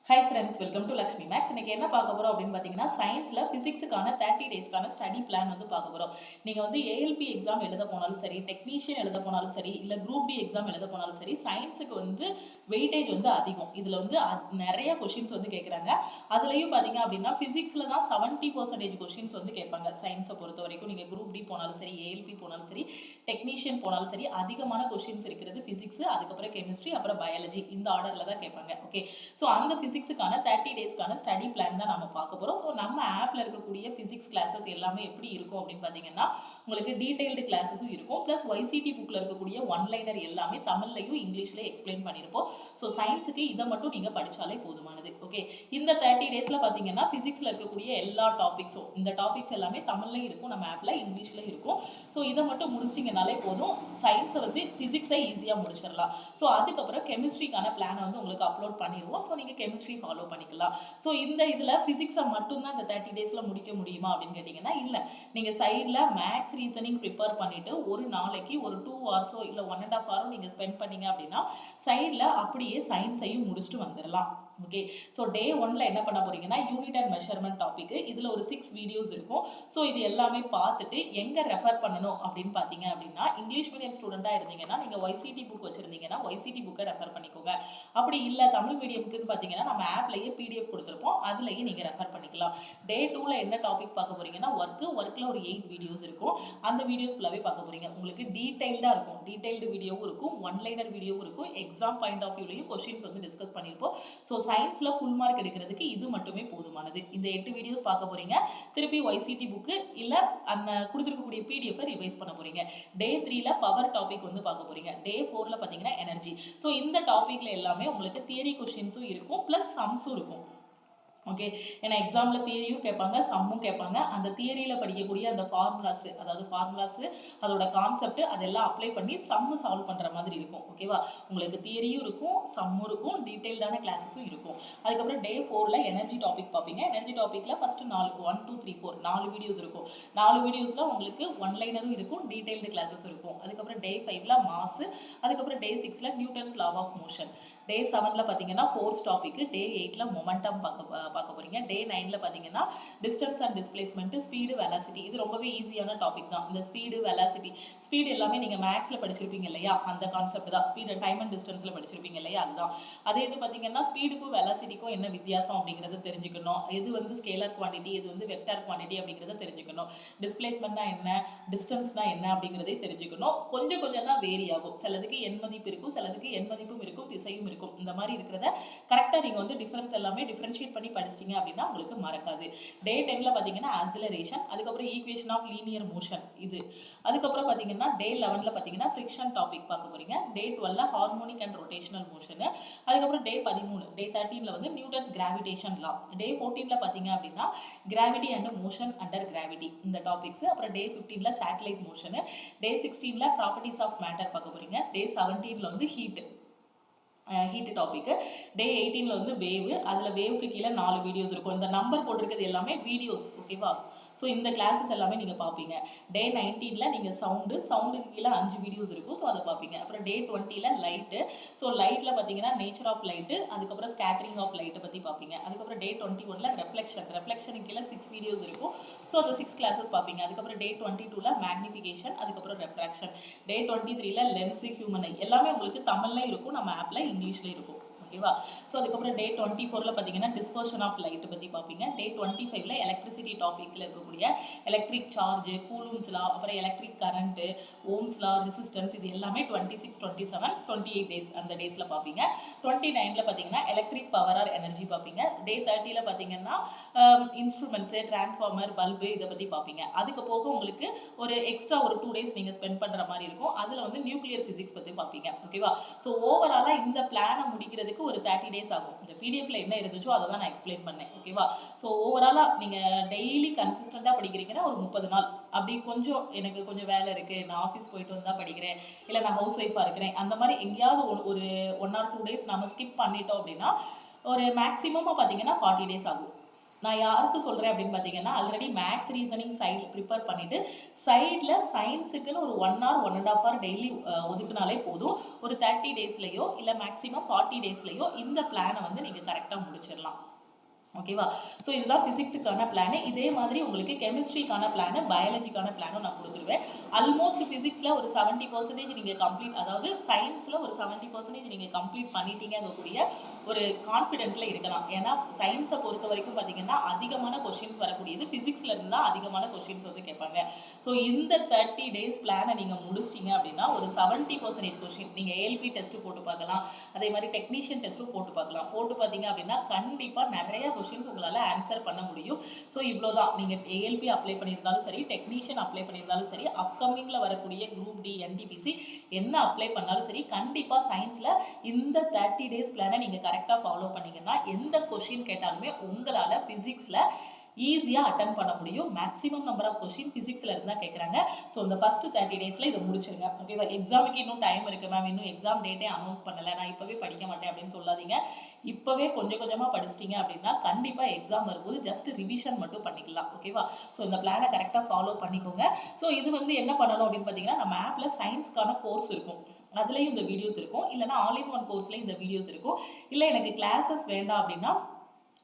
Hi friends, welcome to Lakshmi maths. இன்னைக்கு என்ன பார்க்க போகிறோம் அப்படின்னு பார்த்தீங்கன்னா, சயின்ஸில் ஃபிசிக்ஸுக்கான 30 டேஸ்க்கான ஸ்டடி பிளான் வந்து பார்க்க போகிறோம். நீங்கள் வந்து ஏஎல்பி எக்ஸாம் எழுத போனாலும் சரி, டெக்னீஷியன் எழுத போனாலும் சரி, இல்லை குரூப் டி எக்ஸாம் எழுத போனாலும் சரி, சயின்ஸுக்கு வந்து வெயிட்டேஜ் வந்து அதிகம். இதில் வந்து நிறைய கொஷின்ஸ் வந்து கேட்குறாங்க. அதுலேயும் பார்த்தீங்க அப்படின்னா ஃபிசிக்ஸில் தான் 70% கொஷின்ஸ் வந்து கேட்பாங்க. சயின்ஸை பொறுத்த வரைக்கும் நீங்கள் குரூப் டி போனாலும் சரி, ஏஎல்பி போனாலும் சரி, டெக்னீஷியன் போனாலும் சரி, அதிகமான கொஷின்ஸ் இருக்கிறது ஃபிசிக்ஸ், அதுக்கப்புறம் கெமிஸ்ட்ரி, அப்புறம் பயாலஜி, இந்த ஆர்டரில் தான் கேட்பாங்க. ஓகே, ஸோ அந்த ஃபிசிக்ஸுக்கான 30 டேஸ்க்கான ஸ்டடி பிளான் தான் நம்ம பார்க்க போகிறோம். ஸோ நம்ம ஆப்பில் இருக்கக்கூடிய ஃபிசிக்ஸ் கிளாஸஸ் எல்லாமே எப்படி இருக்கும் அப்படின்னு பார்த்தீங்கன்னா, உங்களுக்கு டீடைல்டு கிளாஸஸும் இருக்கும். ப்ளஸ் ஒய்சிடி புக்கில் இருக்கக்கூடிய ஒன்லைனர் எல்லாமே தமிழ்லையும் இங்கிலீஷ்லையும் எக்ஸ்பிளைன் பண்ணியிருப்போம். ஸோ சயின்ஸுக்கு இதை மட்டும் நீங்கள் படித்தாலே போதுமானது. ஓகே, இந்த 30 டேஸில் பார்த்தீங்கன்னா ஃபிசிக்ஸில் இருக்கக்கூடிய எல்லா டாபிக்ஸும், இந்த டாபிக்ஸ் எல்லாமே தமிழ்லையும் இருக்கும், நம்ம ஆப்பில் இங்கிலீஷில் இருக்கும். ஸோ இதை மட்டும் முடிச்சிட்டிங்கனாலே போதும், சயின்ஸை வந்து ஃபிசிக்ஸை ஈஸியாக முடிச்சிடலாம். ஸோ அதுக்கப்புறம் கெமிஸ்ட்ரிக்கான பிளானை வந்து உங்களுக்கு அப்லோட் பண்ணிடுவோம். ஸோ நீங்கள் கெமிஸ்ட்ரி ஃபாலோ பண்ணிக்கலாம். ஸோ இந்த இதில் ஃபிசிக்ஸை மட்டும்தான் இந்த 30 டேஸில் முடிக்க முடியுமா அப்படின்னு கேட்டிங்கன்னா இல்லை. நீங்கள் சைடில் மேக்ஸ் ரீசனிங் ப்ரிப்பேர் பண்ணிவிட்டு ஒரு நாளைக்கு ஒரு 2 ஹவர்ஸோ இல்லை 1.5 ஹவரோ நீங்கள் ஸ்பெண்ட் பண்ணீங்க அப்படின்னா சைடில் அப்படியே சயின்ஸையும் முடிச்சுட்டு வந்துடலாம். ஓகே, ஸோ டே 1ல் என்ன பண்ண போறீங்கன்னா யூனிட் அண்ட் மெஷர்மெண்ட் டாபிக், இதில் ஒரு 6 வீடியோஸ் இருக்கும். ஸோ இது எல்லாமே பார்த்துட்டு எங்கே ரெஃபர் பண்ணணும் அப்படின்னு பார்த்தீங்க அப்படின்னா, இங்கிலீஷ் மீடியம் ஸ்டூடெண்ட்டாக இருந்தீங்கன்னா நீங்கள் ஒய்சிடி புக் வச்சுருந்தீங்கன்னா ஒய்சிடி புக்கை ரெஃபர் பண்ணிக்கோங்க. அப்படி இல்லை தமிழ் மீடியமுக்குன்னு பார்த்தீங்கன்னா நம்ம ஆப்லேயே பிடிஎஃப் கொடுத்துருப்போம், அதுலேயே நீங்கள் ரெஃபர் பண்ணிக்கலாம். டே 2ல் என்ன டாபிக் பார்க்க போறீங்கன்னா ஒர்க்கில் ஒரு 8 வீடியோஸ் இருக்கும். அந்த வீடியோஸ் ஃபுல்லாகவே பார்க்க போறீங்க. உங்களுக்கு டீடைல்டாக இருக்கும், டீடைல்டு வீடியோவும் இருக்கும், ஒன்லைனர் வீடியோவும் இருக்கும், எக்ஸாம் பாயிண்ட் ஆஃப் வியூலையும் கொஸ்டின்ஸ் வந்து டிஸ்கஸ் பண்ணியிருப்போம். ஸோ சயின்ஸில் ஃபுல் மார்க் எடுக்கிறதுக்கு இது மட்டுமே போதுமானது. இந்த 8 வீடியோஸ் பார்க்க போறீங்க. திருப்பி ஒய்சிடி புக்கு இல்லை அந்த கொடுத்துருக்கக்கூடிய பிடிஎஃப் ரிவைஸ் பண்ண போறீங்க. டே 3ல் பவர் டாபிக் வந்து பார்க்க போறீங்க. டே 4ல் பார்த்தீங்கன்னா எனர்ஜி. ஸோ இந்த டாபிக்ல எல்லாமே உங்களுக்கு தியரி கொஸ்டின்ஸும் இருக்கும், ப்ளஸ் சம்ஸும் இருக்கும். ஓகே, ஏன்னா எக்ஸாமில் தியரியும் கேட்பாங்க, சம்மும் கேட்பாங்க. அந்த தியரியில் படிக்கக்கூடிய அந்த ஃபார்முலாஸு, அதாவது ஃபார்முலாஸு அதோட கான்செப்ட் அதெல்லாம் அப்ளை பண்ணி சம்மு சால்வ் பண்ணுற மாதிரி இருக்கும். ஓகேவா, உங்களுக்கு தியரியும் இருக்கும், சம்மும் இருக்கும், டீட்டெயில்டான கிளாஸஸும் இருக்கும். அதுக்கப்புறம் டே 4ல் எனர்ஜி டாபிக் பார்ப்பீங்க. எனர்ஜி டாப்பிக்கில் ஃபஸ்ட்டு 1 2 3 4 4 வீடியோஸ் இருக்கும். 4 வீடியோஸில் உங்களுக்கு ஒன்லைனரும் இருக்கும், டீட்டெயில்டு கிளாஸஸும் இருக்கும். அதுக்கப்புறம் டே 5ல் மாஸு, அதுக்கப்புறம் டே 6ல் நியூட்டன்ஸ் லா ஆஃப் மோஷன். டே 7ல் பார்த்தீங்கன்னா ஃபோர்ஸ் டாபிக். டே 8ல் மொமெண்டம் பார்க்க போறீங்க. டே 9ல் பார்த்தீங்கன்னா distance and displacement, speed, velocity. இது ரொம்பவே ஈஸியான டாபிக் தான். இந்த ஸ்பீடு, வெலாசிட்டி, ஸ்பீடு எல்லாமே நீங்கள் மேக்ஸில் படிச்சிருப்பீங்க இல்லையா, அந்த கான்செப்ட் தான். ஸ்பீடு டைம் அண்ட் டிஸ்டன்ஸில் படிச்சிருப்பீங்க இல்லையா, அதுதான். அதே இது பார்த்தீங்கன்னா ஸ்பீடுக்கும் வெலாசிட்டிக்கும் என்ன வித்தியாசம் அப்படிங்கிறத தெரிஞ்சுக்கணும். எது வந்து ஸ்கேலர் குவான்டிட்டி, எது வந்து வெக்டார் குவான்டிட்டி அப்படிங்கிறத தெரிஞ்சுக்கணும். டிஸ்பிளேஸ்மெண்ட்னா என்ன, டிஸ்டன்ஸ்னா என்ன அப்படிங்கிறதே தெரிஞ்சுக்கணும். கொஞ்சம் கொஞ்சம் தான் வேரி ஆகும். சிலதுக்கு எண் மதிப்பு இருக்கும், சிலதுக்கு எண் மதிப்பும் இருக்கும், திசையும் இருக்கும். இந்த மாதிரி இருக்கிறத கரெக்டாக நீங்கள் வந்து டிஃபரன்ஸ் எல்லாமே டிஃபரன்ஷியேட் பண்ணி படிச்சிட்டிங்க அப்படின்னா உங்களுக்கு மறக்காது. டே 10ல் பார்த்தீங்கன்னா ஆக்சிலரேஷன், அதுக்கப்புறம் ஈக்குவேஷன் ஆஃப் லீனியர் மோஷன் இது. அதுக்கப்புறம் பார்த்தீங்கன்னா டே 11ல் பார்த்தீங்கன்னா ஃப்ரிக்ஷன் டாபிக் பார்க்க போறீங்க. டே 12ல் ஹார்மோனிக் அண்ட் ரொட்டேஷனல் மோஷனு. அதுக்கப்புறம் டே 13 டே 13ல் வந்து நியூட்டன்ஸ் கிராவிடேஷன் லா. டே 14ல் பார்த்தீங்க அப்படின்னா gravity and motion under gravity, இந்த டாபிக்ஸ். அப்புறம் டே 15ல் சேட்டலைட் மோஷனு. டே 16ல் ப்ராப்பர்ட்டிஸ் ஆஃப் மேட்டர் பார்க்க போறீங்க. டே 17ல் வந்து ஹீட் டாபிக். டே 18ல் வந்து வேவு. அதில் வேவுக்கு கீழே 4 வீடியோஸ் இருக்கும். இந்த நம்பர் போட்டிருக்கிறது எல்லாமே வீடியோஸ். ஓகேவா, ஸோ இந்த கிளாஸஸ் எல்லாமே நீங்கள் பார்ப்பீங்க. டே 19ல் நீங்கள் சவுண்டுக்கு கீழே 5 வீடியோஸ் இருக்கும். ஸோ அதை பார்ப்பீங்க. அப்புறம் டே 20ல் லைட்டு. ஸோ லைட்டில் பார்த்தீங்கன்னா நேச்சர் ஆஃப் லைட்டு, அதுக்கப்புறம் ஸ்கேட்டரிங் ஆஃப் லைட்டை பற்றி பார்ப்பீங்க. அதுக்கப்புறம் டே 21ல் ரெஃப்ளெக்ஷனுக்கு கீழே 6 வீடியோஸ் இருக்கும். ஸோ அந்த 6 கிளாஸஸ் பார்ப்பீங்க. அதுக்கப்புறம் டே 22ல் மேக்னிஃபிகேஷன், அதுக்கப்புறம் ரெஃப்ராக்ஷன். டே 23ல் லென்ஸு, ஹியூமன் ஐ, எல்லாமே உங்களுக்கு தமிழ்லையும் இருக்கும், நம்ம ஆப்பில் இங்கிலீஷ்லேயும் இருக்கும். ஓகேவா, ஸோ அதுக்கப்புறம் டே 24ல் பார்த்தீங்கன்னா டிஸ்பர்ஷன் ஆஃப் லைட் பற்றி பார்ப்பீங்க. டே 25ல் எலக்ட்ரிசிட்டி டாப்பிக்கில் இருக்கக்கூடிய எலக்ட்ரிக் சார்ஜ், கூலூம்ஸ் லா, அப்புறம் electric current, Ohm's law, resistance, இது எல்லாமே 26 27 28 டேஸ் அந்த டேஸில் பார்ப்பீங்க. 29ல் பார்த்தீங்கன்னா எலக்ட்ரிக் பவர் ஆர் எனர்ஜி பார்ப்பீங்க. டே 30ல் பார்த்தீங்கன்னா இன்ஸ்ட்ருமெண்ட்ஸு, டிரான்ஸ்ஃபார்மர், பல்பு, இதை பற்றி பார்ப்பீங்க. அதுக்கு போக உங்களுக்கு ஒரு எக்ஸ்ட்ரா ஒரு 2 டேஸ் நீங்கள் ஸ்பெண்ட் பண்ணுற மாதிரி இருக்கும். அதில் வந்து நியூக்ளியர் ஃபிசிக்ஸ் பற்றி பார்ப்பீங்க. ஓகேவா, ஸோ ஓவராலாக இந்த பிளானை முடிக்கிறதுக்கு ஒரு 30 டேஸ் ஆகும். இந்த பிடிஎஃப்ல என்ன இருந்துச்சோ அதை தான் நான் எக்ஸ்பிளைன் பண்ணேன். ஓகேவா, ஸோ ஓவராலாக நீங்கள் டெய்லி கன்சிஸ்டண்டாக படிக்கிறீங்கன்னா ஒரு 30 நாள். அப்படி கொஞ்சம் எனக்கு கொஞ்சம் வேலை இருக்குது, நான் ஆஃபீஸ் போயிட்டு வந்தால் படிக்கிறேன், இல்லை நான் ஹவுஸ் ஒய்ஃபாக இருக்கிறேன், அந்த மாதிரி எங்கேயாவது ஒரு 1 or 2 டேஸ் நம்ம ஸ்கிப் பண்ணிட்டோம் அப்படின்னா ஒரு மேக்ஸிமமாக பார்த்தீங்கன்னா 40 டேஸ் ஆகும். நான் யாருக்கு சொல்கிறேன் அப்படின்னு பார்த்தீங்கன்னா, ஆல்ரெடி மேக்ஸ் ரீசனிங் சைடில் ப்ரிப்பேர் பண்ணிவிட்டு சைடில் சயின்ஸுக்குன்னு ஒரு 1 hour 1.5 hour டெய்லி ஒதுக்குனாலே போதும். ஒரு 30 டேஸ்லையோ இல்லை மேக்ஸிமம் 40 டேஸ்லையோ இந்த பிளானை வந்து நீங்கள் கரெக்டாக முடிச்சிடலாம். ஓகேவா? ஸோ இதுதான் ஃபிசிக்ஸுக்கான பிளானு. இதே மாதிரி உங்களுக்கு கெமிஸ்ட்ரிக்கான பிளானு, பயாலஜிக்கான பிளானும் நான் கொடுத்துருவேன். ஆல்மோஸ்ட் ஃபிசிக்ஸில் ஒரு 70% நீங்கள் கம்ப்ளீட், அதாவது சயின்ஸில் ஒரு 70% நீங்கள் கம்ப்ளீட் பண்ணிட்டீங்கக்கூடிய ஒரு கான்ஃபிடென்ட்டில் இருக்கலாம். ஏன்னா சயின்ஸை பொறுத்த வரைக்கும் பார்த்தீங்கன்னா அதிகமான கொஷின்ஸ் வரக்கூடியது ஃபிசிக்ஸில் இருந்தால் அதிகமான கொஷின்ஸ் வந்து கேட்பாங்க. ஸோ இந்த 30 டேஸ் பிளானை நீங்கள் முடிச்சிட்டிங்க அப்படின்னா ஒரு 70% கொஷின் நீங்கள் ஏஎல்பி டெஸ்ட்டு போட்டு பார்க்கலாம், அதே மாதிரி டெக்னீஷியன் டெஸ்ட்டும் போட்டு பார்க்கலாம். போட்டு பார்த்தீங்க அப்படின்னா கண்டிப்பாக நிறைய கொஷின்ஸ் உங்களால் ஆன்சர் பண்ண முடியும். ஸோ இவ்வளோதான். நீங்கள் ஏஎல்பி அப்ளை பண்ணியிருந்தாலும் சரி, டெக்னீஷியன் அப்ளை பண்ணியிருந்தாலும் சரி, அப்கமிங்கில் வரக்கூடிய குரூப் டி, என்டிபிசி என்ன அப்ளை பண்ணாலும் சரி, கண்டிப்பாக சயின்ஸில் இந்த 30 டேஸ் பிளானை நீங்கள் கரெக்டாக ஃபாலோ பண்ணிங்கன்னா எந்த கொஷின் கேட்டாலுமே உங்களால் ஃபிசிக்ஸில் ஈஸியாக அட்டன் பண்ண முடியும். மேக்ஸிமம் நம்பர் ஆஃப் கொஷின் ஃபிசிக்ஸில் இருந்தால் கேட்குறாங்க. ஸோ இந்த ஃபஸ்ட்டு 30 டேஸில் இதை முடிச்சிருங்க. ஓகேவா? எக்ஸாமுக்கு இன்னும் டைம் இருக்குது மேம், இன்னும் எக்ஸாம் டேட்டே அனௌன்ஸ் பண்ணலை, நான் இப்போவே படிக்க மாட்டேன் அப்படின்னு சொல்லாதீங்க. இப்போவே கொஞ்சம் கொஞ்சமாக படிச்சிட்டிங்க அப்படின்னா கண்டிப்பாக எக்ஸாம் வரும்போது ஜஸ்ட் ரிவிஷன் மட்டும் பண்ணிக்கலாம். ஓகேவா? ஸோ இந்த பிளானை கரெக்டாக ஃபாலோ பண்ணிக்கோங்க. ஸோ இது வந்து என்ன பண்ணணும் அப்படின்னு பார்த்தீங்கன்னா, நம்ம ஆப்பில் சயின்ஸ்க்கான கோர்ஸ் இருக்கும், அதுலேயும் இந்த வீடியோஸ் இருக்கும். இல்லைனா ஆல் இன் ஒன் கோர்ஸ்லேயும் இந்த வீடியோஸ் இருக்கும். இல்லை எனக்கு கிளாஸஸ் வேண்டாம் அப்படின்னா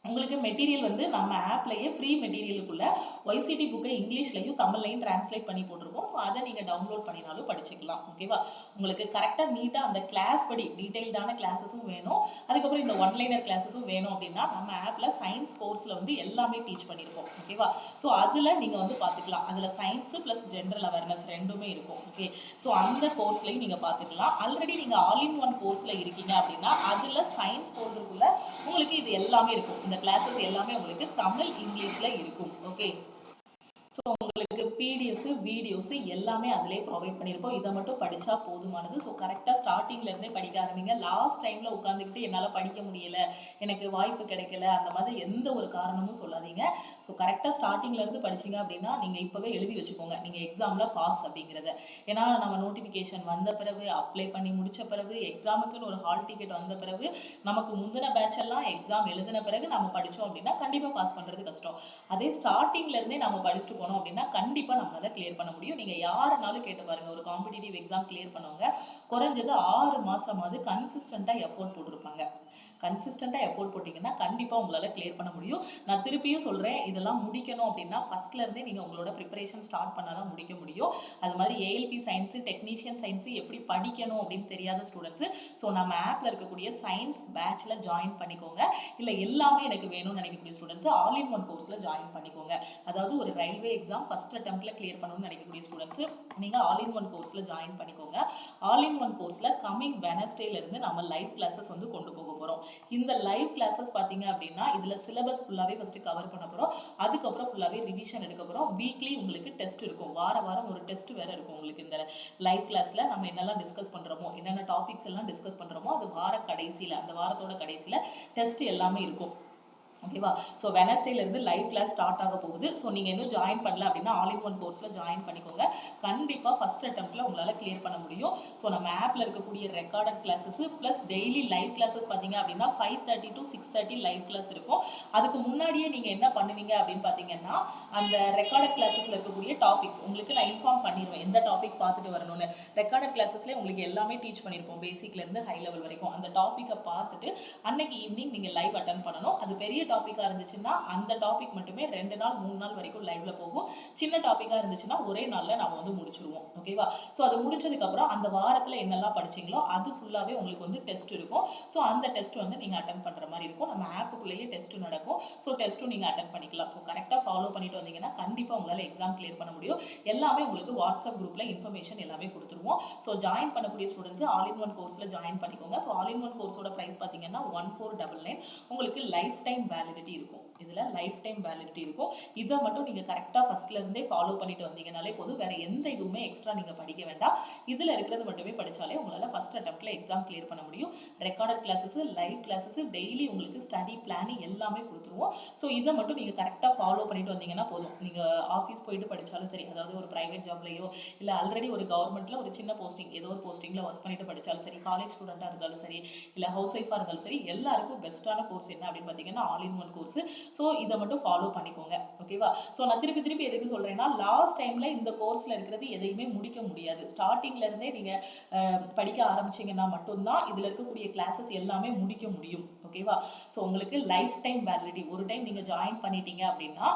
உங்களுக்கு மெட்டீரியல் வந்து நம்ம ஆப்லேயே ஃப்ரீ மெட்டீரியலுக்குள்ள ஒய்சிடி புக்கை இங்கிலீஷ்லையும் தமிழ்லையும் டிரான்ஸ்லேட் பண்ணி போட்டிருக்கோம். ஸோ அதை நீங்கள் டவுன்லோட் பண்ணினாலும் படிச்சுக்கலாம். ஓகேவா? உங்களுக்கு கரெக்டாக நீட்டாக அந்த கிளாஸ் படி டீட்டெயில்டான கிளாஸஸும் வேணும், அதுக்கப்புறம் இந்த ஒன்லைனர் கிளாஸஸும் வேணும் அப்படின்னா நம்ம ஆப்பில் சயின்ஸ் கோர்ஸில் வந்து எல்லாமே டீச் பண்ணியிருக்கோம். ஓகேவா? ஸோ அதில் நீங்கள் வந்து பார்த்துக்கலாம். அதில் சயின்ஸு ப்ளஸ் ஜென்ரல் அவேர்னஸ் ரெண்டுமே இருக்கும். ஓகே, ஸோ அந்த கோர்ஸ்லையும் நீங்கள் பார்த்துக்கலாம். ஆல்ரெடி நீங்கள் ஆல் இன் ஒன் கோர்ஸில் இருக்கீங்க அப்படின்னா அதில் சயின்ஸ் கோர்ஸுக்குள்ள உங்களுக்கு இது எல்லாமே இருக்கும். இந்த கிளாஸஸ் எல்லாமே உங்களுக்கு தமிழ் இங்கிலீஷில் இருக்கும். ஓகே, ஸோ உங்களுக்கு பிடிஎஃப் வீடியோஸ் எல்லாமே அதிலே ப்ரொவைட் பண்ணியிருப்போம். இதை மட்டும் படித்தா போதுமானது. ஸோ கரெக்டாக ஸ்டார்டிங்லேருந்தே படிக்க ஆரம்பிங்க. லாஸ்ட் டைமில் உட்காந்துக்கிட்டு என்னால் படிக்க முடியலை, எனக்கு வாய்ப்பு கிடைக்கல, அந்த மாதிரி எந்த ஒரு காரணமும் சொல்லாதீங்க. ஸோ கரெக்டாக ஸ்டார்டிங்லேருந்து படிச்சிங்க அப்படின்னா நீங்கள் இப்போவே எழுதி வச்சுக்கோங்க நீங்கள் எக்ஸாமில் பாஸ் அப்படிங்கிறத. ஏன்னா நம்ம நோட்டிஃபிகேஷன் வந்த பிறகு, அப்ளை பண்ணி முடித்த பிறகு, எக்ஸாமுக்குன்னு ஒரு ஹால் டிக்கெட் வந்த பிறகு, நமக்கு முந்தின பேட்ச் எல்லாம் எக்ஸாம் எழுதின பிறகு நம்ம படித்தோம் அப்படின்னா கண்டிப்பாக பாஸ் பண்ணுறது கஷ்டம். அதே ஸ்டார்டிங்லேருந்தே நம்ம படிச்சுட்டு போனோம் அப்படின்னா கண்டிப்பாக நம்மளால கிளியர் பண்ண முடியும். நீங்கள் யாருனாலும் கேட்டு பாருங்கள், ஒரு காம்படிட்டிவ் எக்ஸாம் கிளியர் பண்ணவங்க குறைஞ்சது 6 மாதமாவது கன்சிஸ்டண்ட்டாக எஃபோர்ட் போட்டிருப்பாங்க. கன்சிஸ்டண்ட்டாக எஃபோர்ட் போட்டிங்கன்னா கண்டிப்பாக உங்களால் கிளியர் பண்ண முடியும். நான் திருப்பியும் சொல்கிறேன், இதெல்லாம் முடிக்கணும் அப்படின்னா ஃபஸ்ட்லேருந்தே நீங்கள் உங்களோட ப்ரிப்பரேஷன் ஸ்டார்ட் பண்ணால் தான் முடிக்க முடியும். அது மாதிரி ஏஎல்பி சயின்ஸு, டெக்னீஷியன் சயின்ஸு எப்படி படிக்கணும் அப்படின்னு தெரியாத ஸ்டூடெண்ட்ஸு ஸோ நம்ம ஆப்பில் இருக்கக்கூடிய சயின்ஸ் பேட்சில் ஜாயின் பண்ணிக்கோங்க. இல்லை எல்லாமே எனக்கு வேணும்னு நினைக்கக்கூடிய ஸ்டூடெண்ட்ஸு ஆல் இன் ஒன் கோர்ஸில் ஜாயின் பண்ணிக்கோங்க. அதாவது ஒரு ரயில்வே எக்ஸாம் ஃபஸ்ட் அட்டெம்ப்டில் கிளியர் பண்ணணும்னு நினைக்கக்கூடிய ஸ்டூடெண்ட்ஸு நீங்கள் ஆல் இன் ஒன் கோர்ஸில் ஜாயின் பண்ணிக்கோங்க. ஆல் இன் ஒன் கோர்ஸில் கம்மிங் வெனஸ்டேலேருந்து நம்ம லைவ் கிளாஸஸ் வந்து கொண்டு போக போகிறோம். இந்த லைவ் கிளாஸஸ் பார்த்தீங்க அப்படின்னா இதில் சிலபஸ் ஃபுல்லாகவே ஃபஸ்ட்டு கவர் பண்ண போகிறோம். அதுக்கப்புறம் ஃபுல்லாகவே ரிவிஷன் எடுக்க போகிறோம். வீக்லி உங்களுக்கு டெஸ்ட் இருக்கும், வாரம் ஒரு டெஸ்ட் வேறு இருக்கும் உங்களுக்கு. இந்த லைவ் கிளாஸில் நம்ம என்னெல்லாம் டிஸ்கஸ் பண்ணுறோமோ, என்னென்ன டாபிக்ஸ் எல்லாம் டிஸ்கஸ் பண்ணுறோமோ அது வார கடைசியில், அந்த வாரத்தோட கடைசியில் டெஸ்ட் எல்லாமே இருக்கும். ஓகேவா? ஸோ வெனஸ்டேலேருந்து லைவ் கிளாஸ் ஸ்டார்ட் ஆக போகுது. ஸோ நீங்கள் இன்னும் ஜாயின் பண்ணல அப்படின்னா ஆல் இன் ஒன் கோர்ஸில் ஜாயின் பண்ணிக்கோங்க. கண்டிப்பாக ஃபஸ்ட் அட்டெம்ப்டில் உங்களால் கிளியர் பண்ண முடியும். ஸோ நம்ம ஆப்பில் இருக்கக்கூடிய recorded classes plus daily live classes பார்த்தீங்க அப்படின்னா 5:30 to 6:30 லைவ் கிளாஸ் இருக்கும். அதுக்கு முன்னாடியே நீங்கள் என்ன பண்ணுவீங்க அப்படின்னு பார்த்தீங்கன்னா அந்த ரெக்கார்டட் கிளாஸஸில் இருக்கக்கூடிய டாபிக்ஸ் உங்களுக்கு நான் இன்ஃபார்ம் பண்ணிடுவேன், எந்த டாபிக் பார்த்துட்டு வரணும்னு. ரெக்கார்டட் கிளாஸஸ்லேயே உங்களுக்கு எல்லாமே டீச் பண்ணியிருப்போம், பேசிக்லேருந்து ஹை லெவல் வரைக்கும். அந்த டாப்பிக்கை பார்த்துட்டு அன்னைக்கு ஈவினிங் நீங்கள் லைவ் அட்டன் பண்ணணும். அது பெரிய டாப்பிக்காக இருந்துச்சுன்னா அந்த டாபிக் மட்டுமே 2 நாள் 3 நாள் வரைக்கும் லைவ்ல போகும். சின்ன டாப்பிக்காக இருந்துச்சுன்னா ஒரே நாளில் நம்ம வந்து முடிச்சிருவோம். ஓகேவா? ஸோ அது முடிச்சதுக்கப்புறம் அந்த வாரத்தில் என்னெல்லாம் படிச்சிங்களோ அது ஃபுல்லாகவே உங்களுக்கு வந்து டெஸ்ட் இருக்கும். ஸோ அந்த டெஸ்ட் வந்து நீங்கள் அட்டன் பண்ணுற மாதிரி இருக்கும். நம்ம ஆப்புக்குள்ளேயே டெஸ்ட் நடக்கும். ஸோ டெஸ்ட்டும் நீங்கள் அட்டன் பண்ணிக்கலாம். ஸோ கரெக்டாக ஃபாலோ பண்ணிட்டு வந்தீங்கன்னா கண்டிப்பாக உங்களால் எக்ஸாம் கிளியர் பண்ண முடியும். எல்லாமே உங்களுக்கு வாட்ஸ்அப் குரூப்பில் இன்ஃபர்மேஷன் எல்லாமே கொடுத்துருவோம். ஸோ ஜாயின் பண்ணக்கூடிய ஸ்டூடெண்ட்ஸ் ஆல் இன் ஒன் கோர்ஸில் ஜாயின் பண்ணிக்கோங்க. ஸோ ஆல் இன் ஒன் கோர்ஸோட ப்ரைஸ் பார்த்தீங்கன்னா 1499. உங்களுக்கு லைஃப் டைம் வேலிடிட்டி இருக்கும். இதில் லைஃப் டைம் வேலிடிட்டி இருக்கும். இதை மட்டும் நீங்கள் கரெக்டாக ஃபஸ்ட்லேருந்தே ஃபாலோ பண்ணிட்டு வந்தீங்கனாலே போதும். வேறு எந்த இதுவுமே எக்ஸ்ட்ரா நீங்கள் படிக்க வேண்டாம். இதில் இருக்கிறது மட்டுமே படித்தாலே உங்களால் ஃபஸ்ட் அட்டெம்ப்டில் எக்ஸாம் கிளியர் பண்ண முடியும். Recorded classes, live classes, daily உங்களுக்கு ஸ்டடி பிளானிங் எல்லாமே கொடுத்துருவோம். ஸோ இதை மட்டும் நீங்கள் கரெக்டாக ஃபாலோ பண்ணிட்டு வந்தீங்கன்னா போதும். நீங்கள் ஆஃபீஸ் போயிட்டு படித்தாலும் சரி, அதாவது ஒரு ப்ரைவேட் ஜாப்லையோ இல்லை ஆல்ரெடி ஒரு கவர்மெண்ட்டில் ஒரு சின்ன போஸ்டிங், ஏதோ ஒரு போஸ்டிங்கில் ஒர்க் பண்ணிட்டு படித்தாலும் சரி, காலேஜ் ஸ்டூடெண்ட்டாக இருந்தாலும் சரி, இல்லை ஹவுஸ் ஒய்ஃபாக இருந்தாலும் சரி, எல்லாருக்கும் பெஸ்ட்டான கோர்ஸ் என்ன அப்படின்னு பார்த்தீங்கன்னா all in in one course. So இதை மட்டும் ஃபாலோ பண்ணிக்கோங்க. ஓகேவா? ஸோ நான் திருப்பி திருப்பி எதுக்கு சொல்கிறேன்னா, லாஸ்ட் டைமில் இந்த கோர்ஸில் இருக்கிறது எதையுமே முடிக்க முடியாது. ஸ்டார்டிங்ல இருந்தே நீங்கள் படிக்க ஆரம்பிச்சிங்கன்னா மட்டும்தான் இதில் இருக்கக்கூடிய கிளாஸஸ் எல்லாமே முடிக்க முடியும். ஓகேவா? ஸோ உங்களுக்கு லைஃப் டைம் வேலிடிட்டி. ஒரு டைம் நீங்கள் ஜாயின் பண்ணிட்டீங்க அப்படின்னா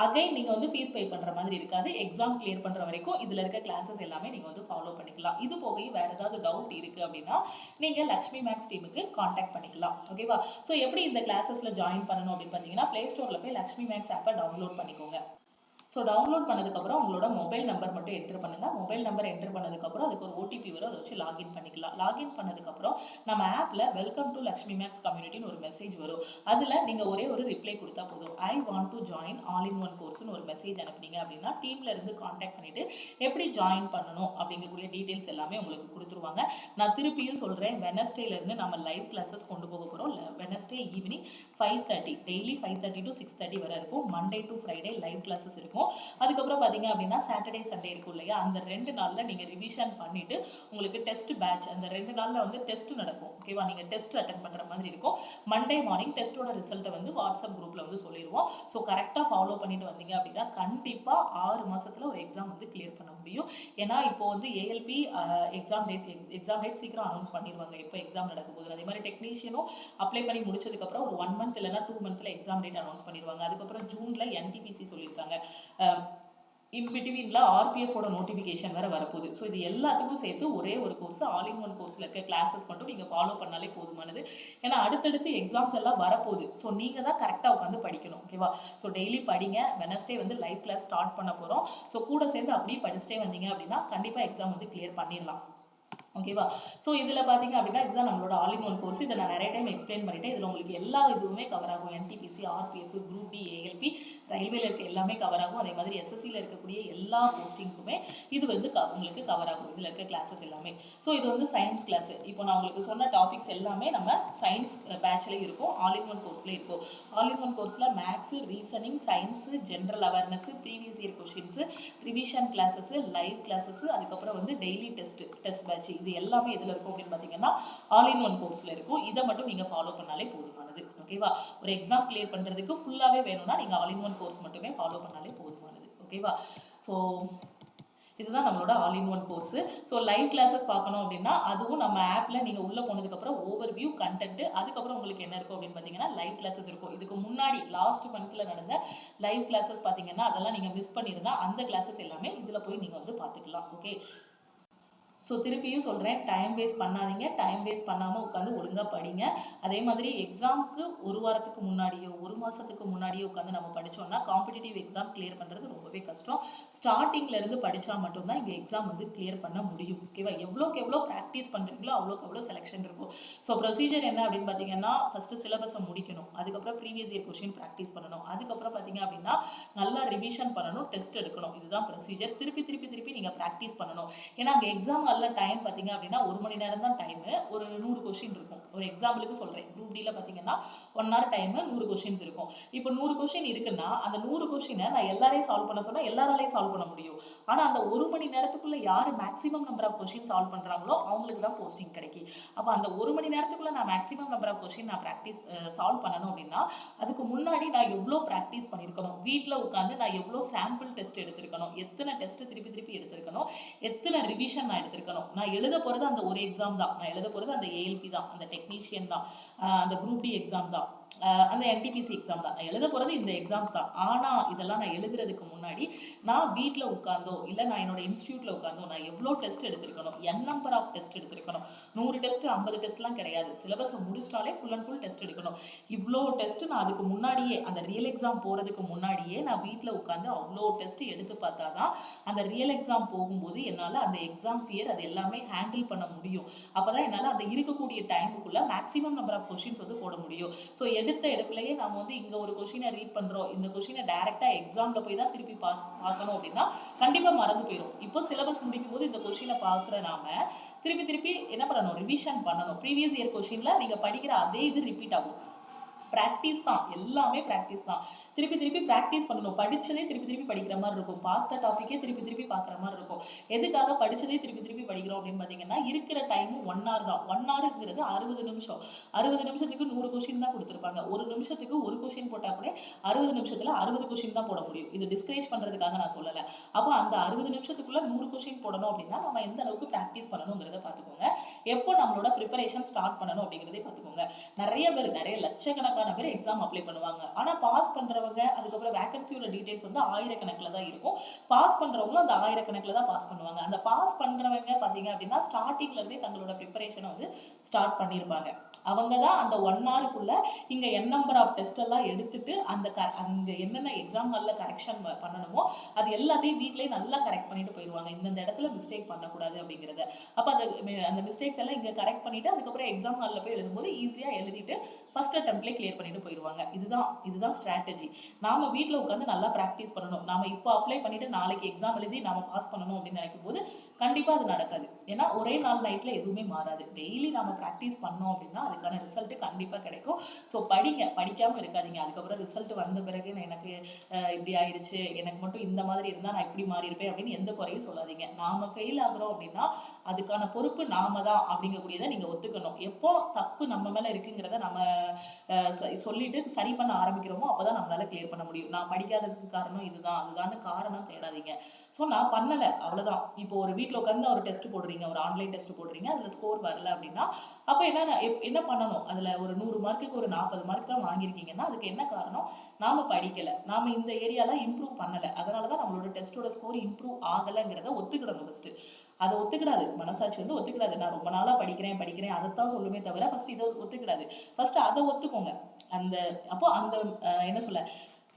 அகைன் நீங்கள் வந்து ஃபீஸ் பே பண்ணுற மாதிரி இருக்காது. எக்ஸாம் கிளியர் பண்ணுற வரைக்கும் இதில் இருக்க கிளாஸஸ் எல்லாமே நீங்கள் வந்து ஃபாலோ பண்ணிக்கலாம். இது போக வேறு ஏதாவது டவுட் இருக்குது அப்படின்னா நீங்கள் லக்ஷ்மி மேக்ஸ் டீமுக்கு காண்டாக்ட் பண்ணிக்கலாம். ஓகேவா? ஸோ எப்படி இந்த கிளாஸஸில் ஜாயின் பண்ணணும் அப்படின்னு பார்த்தீங்கன்னா, ப்ளே ஸ்டோரில் போய் லக்ஷ்மி மேக்ஸ் ஆப்பை டவுன்லோட் பண்ணிக்கோங்க. ஸோ டவுன்லோட் பண்ணதுக்கப்புறம் உங்களோட மொபைல் நம்பர் மட்டும் என்ட்ரு பண்ணுங்கள். மொபைல் நம்பர் என்ட்ரு பண்ணதுக்கப்புறம் அதுக்கு ஒரு ஓடிபி வரும், அதை வச்சு லாகின் பண்ணிக்கலாம். லாகின் பண்ணதுக்கப்புறம் நம்ம ஆப்பில் வெல்கம் டு லக்ஷ்மி மேக்ஸ் கம்யூனிட்டின்னு ஒரு மெசேஜ் வரும். அதில் நீங்கள் ஒரே ஒரு ரிப்ளை கொடுத்தா போதும். I want to join all in one கோர்ஸ்னு ஒரு மெசேஜ் அனுப்புனீங்க அப்படின்னா டீமில் இருந்து காண்டாக்ட் பண்ணிவிட்டு எப்படி ஜாயின் பண்ணணும் அப்படிங்கக்கூடிய டீட்டெயில்ஸ் எல்லாமே உங்களுக்கு கொடுத்துருவாங்க. நான் திருப்பியும் சொல்கிறேன், வெனஸ்டேலேருந்து நம்ம லைவ் கிளாஸஸ் கொண்டு போக போகிறோம். வெனஸ்டே ஈவினிங் 5:30 டெய்லி 5:30 to 6:30 வரை இருக்கும். Monday to Friday live classes இருக்கும். அதுக்கப்புறம் பார்த்தீங்க அப்படின்னா சாட்டர்டே சண்டே இருக்கும் இல்லையா, அந்த 2 நாளில் நீங்கள் ரிவிஷன் பண்ணிவிட்டு உங்களுக்கு டெஸ்ட் பேட்ச் அந்த 2 நாளில் வந்து டெஸ்ட் நடக்கும். ஓகேவா? நீங்கள் டெஸ்ட் அட்டன் பண்ணுற மாதிரி இருக்கும். மண்டே மார்னிங் டெஸ்ட்டோட ரிசல்ட்டை வந்து வாட்ஸ்அப் குரூப்பில் வந்து சொல்லிடுவோம். ஸோ கரெக்டாக ஃபாலோ பண்ணிட்டு வந்தீங்க அப்படின்னா கண்டிப்பாக 6 மாதத்தில் ஒரு எக்ஸாம் வந்து கிளியர் பண்ண முடியும். ஏன்னா இப்போ வந்து ஏஎல்பி எக்ஸாம் டேட் சீக்கிரம் அனௌன்ஸ் பண்ணிடுவாங்க எப்போ எக்ஸாம் நடக்க போகுது. அதே மாதிரி டெக்னீஷியனும் அப்ளை பண்ணி முடிச்சதுக்கப்புறம் ஒரு 1 மந்த் இல்லைனா 2 மந்த்தில் எக்ஸாம் டேட் அனௌன்ஸ் பண்ணிடுவாங்க. அதுக்கப்புறம் ஜூனில் NTPC சொல்லியிருக்காங்க. இன் பிட்வீனில் ஆர்பிஎஃபோட நோட்டிஃபிகேஷன் வேறு வரப்போகுது. ஸோ இது எல்லாத்துக்கும் சேர்த்து ஒரே ஒரு கோர்ஸ் ஆல் இன் ஒன் கோர்ஸில் இருக்க கிளாஸஸ் மட்டும் நீங்கள் ஃபாலோ பண்ணாலே போதுமானது. ஏன்னா அடுத்தடுத்து எக்ஸாம்ஸ் எல்லாம் வரப்போகுது. ஸோ நீங்கள் தான் கரெக்டாக உட்காந்து படிக்கணும். ஓகேவா? ஸோ டெய்லி படிங்க. வெனஸ்டே வந்து லைவ் கிளாஸ் ஸ்டார்ட் பண்ண போகிறோம். ஸோ கூட சேர்ந்து அப்படியே படிச்சுட்டே வந்தீங்க அப்படின்னா கண்டிப்பாக எக்ஸாம் வந்து கிளியர் பண்ணிடலாம். ஓகேவா? ஸோ இதில் பார்த்தீங்க அப்படின்னா இதுதான் நம்மளோட ஆல் இன் ஒன் கோர்ஸ். இதை நான் நிறைய டைம் எக்ஸ்பிளைன் பண்ணிட்டேன். இதில் உங்களுக்கு எல்லா இதுவுமே கவர் ஆகும். NTPC, RPF, group D, ALP, ரயில்வேல இருக்க எல்லாமே கவர் ஆகும். அதே மாதிரி SSCயில் இருக்கக்கூடிய எல்லா போஸ்டிங்க்குமே இது வந்து உங்களுக்கு கவர் ஆகும். இதில் இருக்க கிளாஸஸ் எல்லாமே. ஸோ இது வந்து சயின்ஸ் கிளாஸ். இப்போ நான் உங்களுக்கு சொன்ன டாபிக்ஸ் எல்லாமே நம்ம சயின்ஸ் பேட்ச்லேயும் இருக்கும், ஆல் இன் ஒன் கோர்ஸ்லேயும் இருக்கும். ஆல் இன் ஒன் கோர்ஸில் maths, reasoning, science, general awareness, previous year questions, revision classes, live classes, அதுக்கப்புறம் வந்து டெய்லி டெஸ்ட் பேட்ச், இது எல்லாமே எதில் இருக்கும் அப்படின்னு பார்த்தீங்கன்னா ஆல் இன் ஒன் கோர்ஸில் இருக்கும். இதை மட்டும் நீங்கள் ஃபாலோ பண்ணாலே போதுமானது. ஓகேவா? ஒரு எக்ஸாம் கிளியர் பண்ணுறதுக்கு ஃபுல்லாகவே வேணும்னா நீங்கள் ஆல் இன் ஒன் கோர்ஸ் மட்டுமே ஃபாலோ பண்ணாலே போதுமானது. ஓகேவா? ஸோ இதுதான் நம்மளோட all in one course. So live classes பார்க்கணும் அப்படின்னா அதுவும் நம்ம ஆப்பில் நீங்கள் உள்ளே போனதுக்கப்புறம் ஓவர்வியூ கண்டென்ட், அதுக்கப்புறம் உங்களுக்கு என்ன இருக்கும் அப்படின்னு பார்த்தீங்கன்னா லைவ் கிளாஸஸ் இருக்கும். இதுக்கு முன்னாடி லாஸ்ட் மந்த்தில் நடந்த லைவ் கிளாஸஸ் பார்த்தீங்கன்னா அதெல்லாம் நீங்கள் மிஸ் பண்ணியிருந்தா அந்த கிளாஸஸ் எல்லாமே இதில் போய் நீங்கள் வந்து பார்த்துக்கலாம். ஓகே? ஸோ திருப்பியும் சொல்கிறேன், டைம் வேஸ்ட் பண்ணாதீங்க. டைம் வேஸ்ட் பண்ணாமல் உட்காந்து ஒழுங்காக படிங்க. அதே மாதிரி எக்ஸாமுக்கு ஒரு வாரத்துக்கு முன்னாடியோ ஒரு மாதத்துக்கு முன்னாடியோ உட்காந்து நம்ம படித்தோம்னா காம்படிட்டிவ் எக்ஸாம் கிளியர் பண்ணுறது ரொம்பவே கஷ்டம். ஸ்டார்டிங்லேருந்து படித்தா மட்டும்தான் இங்கே எக்ஸாம் வந்து கிளியர் பண்ண முடியும். ஓகேவா? எவ்வளோக்கு எவ்வளோ ப்ராக்டிஸ் பண்ணுறீங்களோ அவ்வளோக்கு எவ்வளோ செலெக்ஷன் இருக்கும். ஸோ ப்ரொசீஜர் என்ன அப்படின்னு பார்த்தீங்கன்னா, ஃபஸ்ட்டு சிலபஸை முடிக்கணும். அதுக்கப்புறம் ப்ரீவியஸ் இயர் கொஷின் ப்ராக்டிஸ் பண்ணணும். அதுக்கப்புறம் பார்த்தீங்க அப்படின்னா நல்லா ரிவிஷன் பண்ணணும், டெஸ்ட் எடுக்கணும். இதுதான் ப்ரொசீஜர். திருப்பி திருப்பி திருப்பி நீங்கள் ப்ராக்டிஸ் பண்ணணும். ஏன்னா அங்கே எக்ஸாம் நல்ல டைம் பார்த்தீங்க அப்படின்னா 1 மணி நேரம் தான் டைமு. ஒரு 100 கொஷின் இருக்கும். ஒரு எக்ஸாம்பிளுக்கு சொல்கிறேன், குரூப் டியில் பார்த்தீங்கன்னா 1 hour டைமு, 100 கொஷின்ஸ் இருக்கும். இப்போ 100 கொஷின் இருக்குன்னா அந்த 100 கொஷினை நான் எல்லாரையும் சால்வ் பண்ண சொன்னால் எல்லாராலையும் சால்வ் பண்ண முடியும். ஆனால் அந்த 1 மணி நேரத்துக்குள்ளே யார் maximum number of question solve பண்ணுறாங்களோ அவங்களுக்கு தான் போஸ்டிங் கிடைக்கும். அப்போ அந்த 1 மணி நேரத்துக்குள்ளே நான் மேக்ஸிமம் நம்பர் ஆஃப் கொஷின் நான் ப்ராக்டிஸ் சால்வ் பண்ணணும் அப்படின்னா அதுக்கு முன்னாடி நான் எவ்வளோ ப்ராக்டிஸ் பண்ணியிருக்கணும், வீட்டில் உட்காந்து நான் எவ்வளோ சாம்பிள் டெஸ்ட் எடுத்திருக்கணும், எத்தனை டெஸ்ட்டு திருப்பி திருப்பி எடுத்திருக்கணும், எத்தனை ரிவிஷன் நான் எடுத்திருக்கணும். நான் எழுத போகிறது அந்த ஒரு எக்ஸாம் தான். நான் எழுத போகிறது அந்த ALP தான், அந்த டெக்னீஷியன் தான், அந்த குரூப் டி எக்ஸாம் தான், அந்த NTPC எக்ஸாம் தான். நான் எழுத போகிறது இந்த எக்ஸாம்ஸ் தான். ஆனால் இதெல்லாம் நான் எழுதுறதுக்கு முன்னாடி நான் வீட்டில் உட்காந்தோ இல்லை நான் என்னோட இன்ஸ்டியூட்டில் உட்காந்தோ நான் எவ்வளோ டெஸ்ட் எடுத்திருக்கணும், நம்பர் ஆஃப் டெஸ்ட் எடுத்திருக்கணும். 100 டெஸ்ட் 50 டெஸ்ட்லாம் கிடையாது. சிலபஸை முடிச்சிட்டாலே ஃபுல் அண்ட் ஃபுல் டெஸ்ட் எடுக்கணும். இவ்வளோ டெஸ்ட்டு நான் அதுக்கு முன்னாடியே அந்த ரியல் எக்ஸாம் போகிறதுக்கு முன்னாடியே நான் வீட்டில் உட்காந்து அவ்வளோ டெஸ்ட் எடுத்து பார்த்தா தான் அந்த ரியல் எக்ஸாம் போகும்போது என்னால் அந்த எக்ஸாம் ஃபியர் அது எல்லாமே ஹேண்டில் பண்ண முடியும். அப்போ தான் என்னால் அந்த இருக்கக்கூடிய டைமுக்குள்ளே மேக்ஸிமம் நம்பர் ஆஃப் கொஷின்ஸ் வந்து போட முடியும். ஸோ எடுத்த எடுப்புலையே நம்ம வந்து இங்கே ஒரு கொஷினை ரீட் பண்ணுறோம், இந்த கொஷினை டைரெக்டாக எக்ஸாமில் போய் தான் திருப்பி பார்க்கணும் அப்படின்னா கண்டிப்பாக மறந்து போயிடும். இப்போ சிலபஸ் முடிக்கும் போது இந்த கொஷினை பார்க்குற நாம திருப்பி திருப்பி என்ன பண்ணணும், ரிவிஷன் பண்ணணும். ப்ரீவியஸ் இயர் கொஷினில் நீங்கள் படிக்கிற அதே இது ரிப்பீட் ஆகும். ப்ராக்டிஸ் தான், எல்லாமே ப்ராக்டிஸ் தான். திருப்பி திருப்பி ப்ராக்டிஸ் பண்ணணும். படிச்சதே திருப்பி திருப்பி படிக்கிற மாதிரி இருக்கும். பார்த்த டாப்பிக்கே திருப்பி திருப்பி பார்க்குற மாதிரி இருக்கும். எதுக்காக படிச்சதே திருப்பி திருப்பி படிக்கிறோம் அப்படின்னு பார்த்தீங்கன்னா, இருக்கிற டைமும் 1 hour தான். 1 hourங்கிறது 60 நிமிஷம். 60 நிமிஷத்துக்கு 100 கொஸ்டின் தான் கொடுத்துருப்பாங்க. ஒரு நிமிஷத்துக்கு ஒரு கொஸ்டின் போட்டால் கூட 60 நிமிஷத்தில் 60 கொஸ்டின் தான் போட முடியும். இது டிஸ்கரேஜ் பண்ணுறதுக்காக நான் சொல்லலை. அப்போ அந்த 60 நிமிஷத்துக்குள்ள 100 கொஸ்டின் போடணும் அப்படின்னா நம்ம எந்த அளவுக்கு ப்ராக்டிஸ் பண்ணணுங்கிறத பார்த்துக்கோங்க. எப்போ நம்மளோட ப்ரிப்பரேஷன் ஸ்டார்ட் பண்ணணும் அப்படிங்கிறதே பார்த்துக்கோங்க. நிறைய பேர், நிறைய லட்சக்கணக்கான பேர் எக்ஸாம் அப்ளை பண்ணுவாங்க. ஆனால் பாஸ் பண்ணுறவங்க, அதுக்கப்புறம் வேகன்சியோட டீடைல்ஸ் வந்து ஆயிரக்கணக்கில் தான் இருக்கும். பாஸ் பண்ணுறவங்களும் அந்த ஆயிரக்கணக்கில் தான் பாஸ் பண்ணுவாங்க. அந்த பாஸ் பண்ணுறவங்க பார்த்தீங்க அப்படின்னா ஸ்டார்டிங்லேருந்தே தங்களோட ப்ரிப்பரேஷனை வந்து ஸ்டார்ட் பண்ணியிருப்பாங்க. அவங்க தான் அந்த 1 hourக்குள்ள இங்கே என் நம்பர் ஆஃப் டெஸ்ட் எல்லாம் எடுத்துட்டு அங்கே என்னென்ன எக்ஸாம் ஹாலில் கரெக்ஷன் பண்ணணுமோ அது எல்லாத்தையும் வீட்டிலேயே நல்லா கரெக்ட் பண்ணிட்டு போயிடுவாங்க. இந்தந்த இடத்துல மிஸ்டேக் பண்ணக்கூடாது அப்படிங்கிறத. அப்போ அந்த மிஸ்டேக்ஸ் எல்லாம் இங்கே கரெக்ட் பண்ணிட்டு அதுக்கப்புறம் எக்ஸாம் ஹாலில் போய் எழுதும்போது ஈஸியாக எழுதிட்டு ஃபர்ஸ்ட் அட்டெம்ப்ட்லேயே கிளியர் பண்ணிட்டு போயிடுவாங்க. இதுதான் ஸ்ட்ராட்டஜி. நாம வீட்டில் உட்காந்து நல்லா ப்ராக்டிஸ் பண்ணணும். நாம இப்போ அப்ளை பண்ணிட்டு நாளைக்கு எக்ஸாம் எழுதி நாம பாஸ் பண்ணணும் அப்படின்னு நினைக்கும் போது கண்டிப்பாக அது நடக்காது. ஏன்னா ஒரே நாள் நைட்டில் எதுவுமே மாறாது. டெய்லி நாம ப்ராக்டிஸ் பண்ணோம் அப்படின்னா அதுக்கான ரிசல்ட் கண்டிப்பாக கிடைக்கும். ஸோ படிக்காமல் இருக்காதீங்க. அதுக்கப்புறம் ரிசல்ட் வந்த பிறகு எனக்கு இப்படி ஆயிடுச்சு, எனக்கு மட்டும் இந்த மாதிரி இருந்தால் நான் இப்படி மாறி இருப்பேன் அப்படின்னு எந்த குறையும் சொல்லாதீங்க. நாம ஃபெயில் ஆகுறோம் அப்படின்னா அதுக்கான பொறுப்பு நாம தான் அப்படிங்கக்கூடியதை நீங்கள் ஒத்துக்கணும். எப்போ தப்பு நம்ம மேலே இருக்குங்கிறத நம்ம சொல்லிட்டு சரி பண்ண ஆரம்பிக்கிறோமோ அப்போதான் நம்மளால கிளியர் பண்ண முடியும். நான் படிக்காததுக்கு காரணம் இதுதான் அதுதான் காரணம் தேடாதீங்க. ஸோ நான் பண்ணலை, அவ்வளோதான். இப்போ ஒரு வீட்டில் உட்காந்து ஒரு டெஸ்ட் போடுறீங்க, ஒரு ஆன்லைன் டெஸ்ட் போடுறீங்க, அதில் ஸ்கோர் வரல அப்படின்னா அப்போ என்ன பண்ணணும்? அதில் ஒரு 100 மார்க்குக்கு ஒரு 40 மார்க் தான் வாங்கியிருக்கீங்கன்னா அதுக்கு என்ன காரணம்? நாம் படிக்கலை, நாம் இந்த ஏரியாலாம் இம்ப்ரூவ் பண்ணலை, அதனால தான் நம்மளோட டெஸ்ட்டோட ஸ்கோர் இம்ப்ரூவ் ஆகலைங்கிறத ஒத்துக்கிடணும். ஃபஸ்ட்டு அதை ஒத்துக்கிடாது, மனசாட்சி வந்து ஒத்துக்கிடாது. நான் ரொம்ப நாளாக படிக்கிறேன் அதைத்தான் சொல்லுமே தவிர ஃபஸ்ட்டு இதை ஒத்துக்கிடாது. ஃபஸ்ட்டு அதை ஒத்துக்கோங்க. அப்போ என்ன சொல்ல,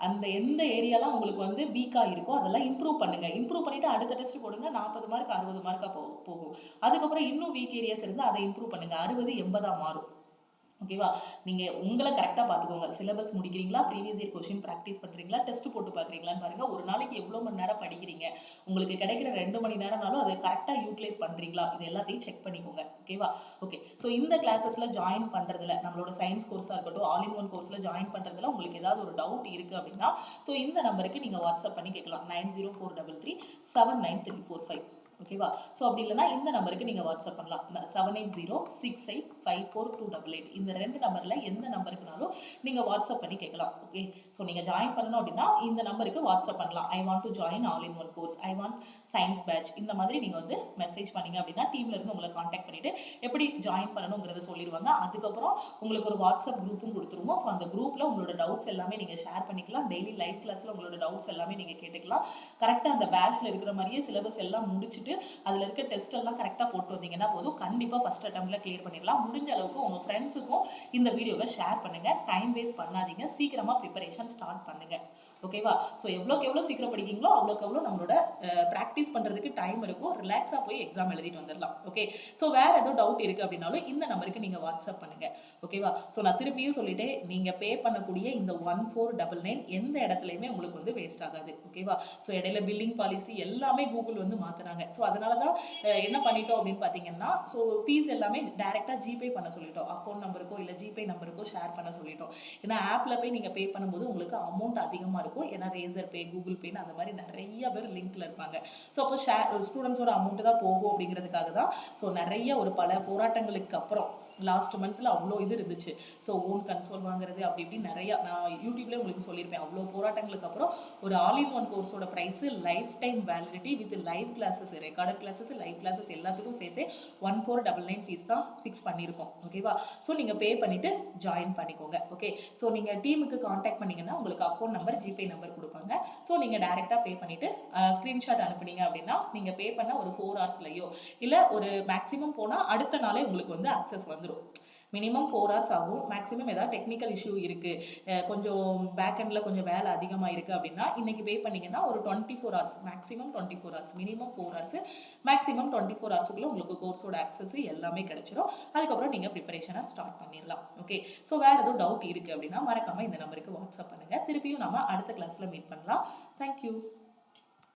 அந்த எந்த ஏரியாலாம் உங்களுக்கு வந்து வீக்காக இருக்கோ அதெல்லாம் இம்ப்ரூவ் பண்ணுங்க. இம்ப்ரூவ் பண்ணிட்டு அடுத்த டெஸ்ட் போடுங்க. 40 மார்க் 60 மார்க்காக போகும். அதுக்கப்புறம் இன்னும் வீக் ஏரியாஸ் இருந்தால் அதை இம்ப்ரூவ் பண்ணுங்க. 60 80 மாறும். ஓகேவா? நீங்கள் உங்களை கரெக்டாக பார்த்துக்கோங்க. சிலபஸ் முடிக்கிறீங்களா, ப்ரீவியஸ் இயர் கொஸ்டின் ப்ராக்டிஸ் பண்ணுறீங்களா, டெஸ்ட் போட்டு பார்க்குறீங்களான்னு பாருங்கள். ஒரு நாளைக்கு எவ்வளோ மணி நேரம் படிக்கிறீங்க, உங்களுக்கு கிடைக்கிற 2 மணி நேரம்னாலும் அதை கரெக்டாக யூட்டிலைஸ் பண்ணுறீங்களா, இது எல்லாத்தையும் செக் பண்ணிக்கோங்க. ஓகேவா? ஓகே. ஸோ இந்த கிளாஸஸில் ஜாயின் பண்ணுறதுல, நம்மளோட சயின்ஸ் கோர்ஸாக இருக்கட்டும், ஆல் இன் ஒன் கோர்ஸில் ஜாயின் பண்ணுறதுல உங்களுக்கு ஏதாவது ஒரு டவுட் இருக்குது அப்படின்னா ஸோ இந்த நம்பருக்கு நீங்கள் வாட்ஸ்அப் பண்ணி கேட்கலாம். 904333 79345. ஓகேவா? ஸோ அப்படி இல்லைனா இந்த நம்பருக்கு நீங்கள் வாட்ஸ்அப் பண்ணலாம். 7806854288. இந்த 2 நம்பரில் எந்த நம்பருக்குனாலும் நீங்கள் வாட்ஸ்அப் பண்ணி கேட்கலாம். ஓகே. ஸோ நீங்கள் ஜாயின் பண்ணணும் அப்படின்னா இந்த நம்பருக்கு வாட்ஸ்அப் பண்ணலாம். I want to join all in one course, I want science batch, இந்த மாதிரி நீங்கள் வந்து மெசேஜ் பண்ணீங்க அப்படின்னா டீம்ல இருந்து உங்களை காண்டாக்ட் பண்ணிட்டு எப்படி ஜாயின் பண்ணணுங்கிறத சொல்லிடுவாங்க. அதுக்கப்புறம் உங்களுக்கு ஒரு வாட்ஸ்அப் குரூப்பும் கொடுத்துருவோம். ஸோ அந்த குரூப்பில் உங்களோட டவுட்ஸ் எல்லாமே நீங்கள் ஷேர் பண்ணிக்கலாம். டெய்லி லைவ் கிளாஸில் உங்களோட டவுட்ஸ் எல்லாமே நீங்கள் கேட்டுக்கலாம். கரெக்டாக அந்த பேட்ச்ல இருக்கிற மாதிரியே சிலபஸ் எல்லாம் முடிச்சுட்டு அதில் இருக்க டெஸ்ட் எல்லாம் கரெக்டாக போட்டு வந்தீங்கன்னா போதும், கண்டிப்பாக ஃபர்ஸ்ட் அட்டெம்ப்ட்ல கிளியர் பண்ணிடலாம். முடிஞ்ச அளவுக்கு உங்கள் ஃப்ரெண்ட்ஸுக்கும் இந்த வீடியோவை ஷேர் பண்ணுங்க. டைம் வேஸ்ட் பண்ணாதீங்க, சீக்கிரமாக ப்ரிப்பரேஷன் ஸ்டார்ட் பண்ணுங்க. ஓகேவா? ஸோ எவ்வளோக்கு எவ்வளோ சீக்கிரம் படிக்கிறீங்களோ அவ்வளோக்கு எவ்வளோ நம்மளோட ப்ராக்டிஸ் பண்ணுறதுக்கு டைம் இருக்கும். ரிலாக்ஸாக போய் எக்ஸாம் எழுதிட்டு வந்துடலாம். ஓகே. ஸோ வேறு ஏதோ டவுட் இருக்குது அப்படின்னாலும் இந்த நம்பருக்கு நீங்கள் வாட்ஸ்அப் பண்ணுங்கள். ஓகேவா? ஸோ நான் திருப்பியும் சொல்லிட்டேன், நீங்கள் பே பண்ணக்கூடிய இந்த 1499 எந்த இடத்துலையுமே உங்களுக்கு வந்து வேஸ்ட் ஆகாது. ஓகேவா? ஸோ இடையில பில்லிங் பாலிசி எல்லாமே கூகுள் வந்து மாற்றினாங்க. ஸோ அதனால தான் என்ன பண்ணிட்டோம் அப்படின்னு பார்த்தீங்கன்னா, ஸோ ஃபீஸ் எல்லாமே டேரெக்டாக ஜிபே பண்ண சொல்லிட்டோம். அக்கௌண்ட் நம்பருக்கோ இல்லை ஜிபே நம்பருக்கோ ஷேர் பண்ண சொல்லிட்டோம். ஏன்னா ஆப்பில் போய் நீங்கள் பே பண்ணும்போது உங்களுக்கு அமௌண்ட் அதிகமாக இருக்கும். ஏன்னா ரேசர் பே, கூகுள் பேன்னு அந்த மாதிரி நிறைய பேர் லிங்க்ல இருப்பாங்க. ஸோ அப்போ ஸ்டூடெண்ட்ஸோட அமௌண்ட் தான் போகும் அப்படிங்கிறதுக்காக தான் ஸோ நிறைய ஒரு பல போராட்டங்களுக்கு அப்புறம் லாஸ்ட் மந்த்தில் அவ்வளோ இது இருந்துச்சு. ஸோ ஓன் கன்சோல் வாங்குறது அப்படி இப்படி நிறையா நான் யூடியூப்லேயே உங்களுக்கு சொல்லியிருப்பேன். அவ்வளோ போராட்டங்களுக்கு அப்புறம் ஒரு ஆல் இன் ஒன் கோர்ஸோட price lifetime validity with live classes, recorded classes, live classes எல்லாத்துக்கும் சேர்த்து 1499 ஃபீஸ் தான் ஃபிக்ஸ் பண்ணியிருக்கோம். ஓகேவா? ஸோ நீங்கள் பே பண்ணிவிட்டு ஜாயின் பண்ணிக்கோங்க. ஓகே. ஸோ நீங்கள் டீமுக்கு காண்டாக்ட் பண்ணிங்கன்னா உங்களுக்கு அக்கௌண்ட் நம்பர், ஜிபே நம்பர் கொடுப்பாங்க. ஸோ நீங்கள் டேரெக்டாக பே பண்ணிவிட்டு ஸ்க்ரீன்ஷாட் அனுப்புனீங்க அப்படின்னா நீங்கள் பே பண்ண ஒரு 4 ஹவர்ஸ்லையோ இல்லை ஒரு மேக்ஸிமம் போனால் அடுத்த நாளே உங்களுக்கு வந்து அக்சஸ் வந்துடும். மினிமம் 4 ஹவர்ஸ் ஆகும். மேக்ஸிமம் ஏதாவது டெக்னிக்கல் இஷ்யூ இருக்குது, கொஞ்சம் பேக்கெண்டில் கொஞ்சம் வேலை அதிகமாக இருக்குது அப்படின்னா இன்றைக்கி பே பண்ணிங்கன்னா ஒரு 24 hours, maximum 24 hours, minimum 4 hours, maximum 24 ஹவர்ஸுக்குள்ளே உங்களுக்கு கோர்ஸோட ஆக்சஸ் எல்லாமே கிடைச்சிடும். அதுக்கப்புறம் நீங்கள் ப்ரிப்பரேஷனை ஸ்டார்ட் பண்ணிடலாம். ஓகே. ஸோ வேறு எதுவும் டவுட் இருக்குது அப்படின்னா மறக்காமல் இந்த நம்பருக்கு வாட்ஸ்அப் பண்ணுங்கள். திருப்பியும் நம்ம அடுத்த கிளாஸில் மீட் பண்ணலாம். தேங்க்யூ.